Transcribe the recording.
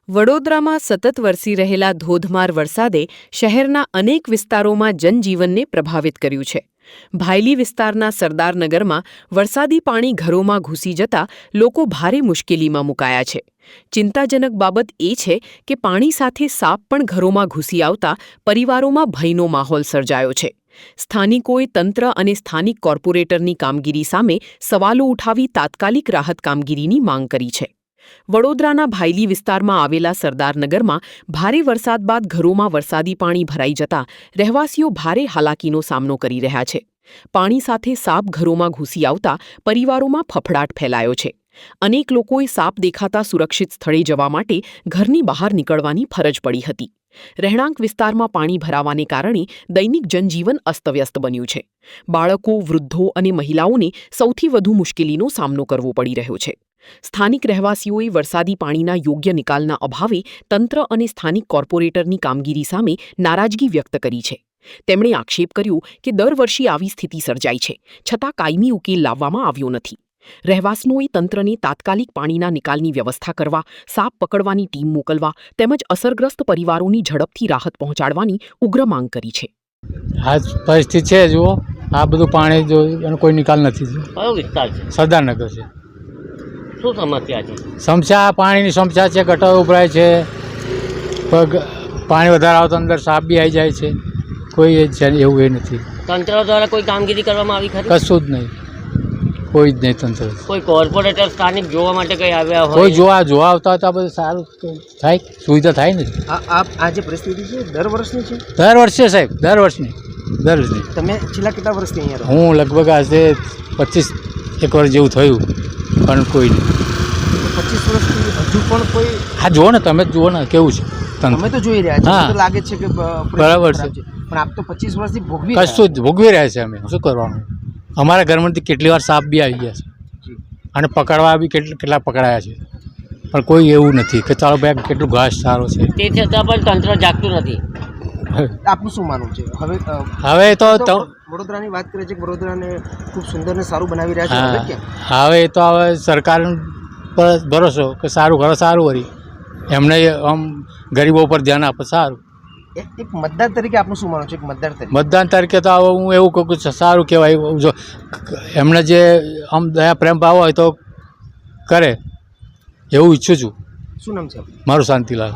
વડોદરામાં સતત વરસી રહેલા ધોધમાર વરસાદે શહેરના અનેક વિસ્તારોમાં જનજીવનને પ્રભાવિત કર્યું છે. ભાયલી વિસ્તારના સરદારનગરમાં વરસાદી પાણી ઘરોમાં ઘૂસી જતા લોકો ભારે મુશ્કેલીમાં મુકાયા છે. ચિંતાજનક બાબત એ છે કે પાણી સાથે સાપ પણ ઘરોમાં ઘૂસી આવતા પરિવારોમાં ભયનો માહોલ સર્જાયો છે. સ્થાનિકોએ તંત્ર અને સ્થાનિક કોર્પોરેટરની કામગીરી સામે સવાલો ઉઠાવી તાત્કાલિક રાહત કામગીરીની માંગ કરી છે. વડોદરાના ભાયલી વિસ્તારમાં આવેલા સરદારનગરમાં ભારે વરસાદ બાદ ઘરોમાં વરસાદી પાણી ભરાઈ જતા રહેવાસીઓ ભારે હાલાકીનો સામનો કરી રહ્યા છે. પાણી સાથે સાપ ઘરોમાં ઘૂસી આવતા પરિવારોમાં ફફડાટ ફેલાયો છે. અનેક લોકોએ સાપ દેખાતા સુરક્ષિત સ્થળે જવા માટે ઘરની બહાર નીકળવાની ફરજ પડી હતી. રહેણાંક વિસ્તારમાં પાણી ભરાવાને કારણે દૈનિક જનજીવન અસ્તવ્યસ્ત બન્યું છે. બાળકો, વૃદ્ધો અને મહિલાઓને સૌથી વધુ મુશ્કેલીનો સામનો કરવો પડી રહ્યો છે. સ્થાનિક રહેવાસીઓએ વરસાદી પાણીના યોગ્ય નિકાલના અભાવે તંત્ર અને સ્થાનિક કોર્પોરેટરની કામગીરી સામે નારાજગી વ્યક્ત કરી છે. તેમણે આક્ષેપ કર્યો કે દર વર્ષે આવી સ્થિતિ સર્જાય છે, છતાં કાયમી ઉકેલ લાવવામાં આવ્યો નથી. રહેવાસીઓએ તંત્રને તાત્કાલિક પાણીના નિકાલની વ્યવસ્થા કરવા, સાપ પકડવાની ટીમ મોકલવા તેમજ અસરગ્રસ્ત પરિવારોની ઝડપથી રાહત પહોંચાડવાની ઉગ્ર માંગ કરી છે. આ પરિસ્થિતિ છે, જુઓ આ બધું પાણી જો એનો કોઈ નિકાલ નથી. કયો વિસ્તાર છે? સરદારનગર છે. શું સમસ્યા છે? સમસ્યા પાણીની સમસ્યા છે, ગટર ઉભરાય છે, પાણી વધારે આવતા અંદર સાપ બી આવી જાય છે. કોઈ એવું એ નથી. તંત્ર દ્વારા કોઈ કામગીરી કરવામાં આવી ખરી? કશું જ નહીં, કોઈ જ નહીં. તંત્ર કોઈ કોર્પોરેટર સ્થાનિક જોવા માટે કઈ આવ્યા હોય? કોઈ જોવા આવતા હતા, બધું સારું થાય, સુવિધા થાય ને. આ જે પરિસ્થિતિ છે દર વર્ષની છે? દર વર્ષે સાહેબ, દર વર્ષની. તમે છેલ્લા કેટલા વર્ષથી અહીંયા રહો? હું લગભગ આજે 25 વર્ષ જેવું થયું, પણ કોઈ નહીં. 25 વર્ષથી હજુ પણ કોઈ? હા, જુઓ ને, તમે જ જુઓ ને કેવું છે. તમે તો જોઈ રહ્યા છો, હા. તો લાગે છે કે બરાબર છે, પણ આપ તો 25 વર્ષથી કશું જ ભોગવી રહ્યા છે. અમે શું કરવાનું? અમારા ઘરમાંથી કેટલી વાર સાપ બી આવી ગયા છે અને પકડવા બી કેટલા પકડાયા છે, પણ કોઈ એવું નથી કે ચાલો ભાઈ કેટલું ઘાસ સારો છે. તે છતાં પણ તંત્ર જાગતું નથી. આપનું શું માનવું છે? હવે તો વડોદરાની વાત કરીએ છીએ, વડોદરાને ખૂબ સુંદર ને સારું બનાવી રહ્યા છે. હવે તો હવે સરકાર પર ભરોસો કે સારું કરો, સારું વળી એમને આમ ગરીબો પર ધ્યાન આપે સારું. એક મતદાર તરીકે આપનું શું માનવું છે? મતદાન તરીકે તો હવે હું એવું કહું કે સારું કહેવાય. જો એમને જે આમ દયા પ્રેમ ભાવ હોય તો કરે એવું ઈચ્છું છું. શું નામ છે? મારું શાંતિલાલ.